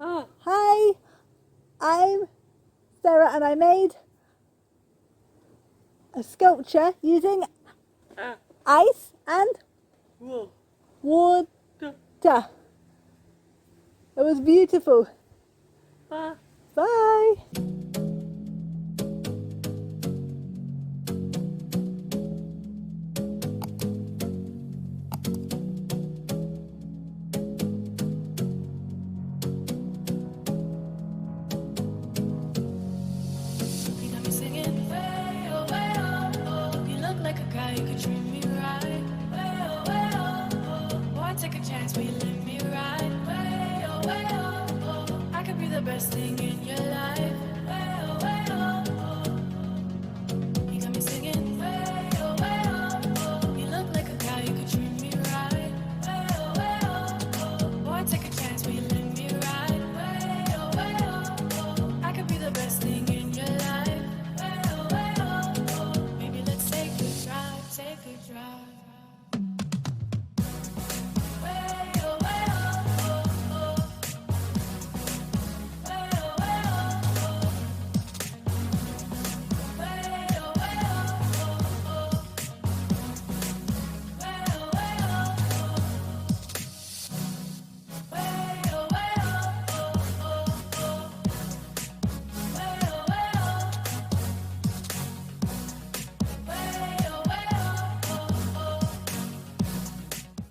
Ah, Hi, I'm Sarah and I made a sculpture using ah, ice and whoa, water. da, It was beautiful. ba. Bye. You got me singing way oh, oh. You look like a guy who could treat me right. Way oh, oh. Boy, take a chance, will you let me ride? Way oh, oh. I could be the best thing in your life.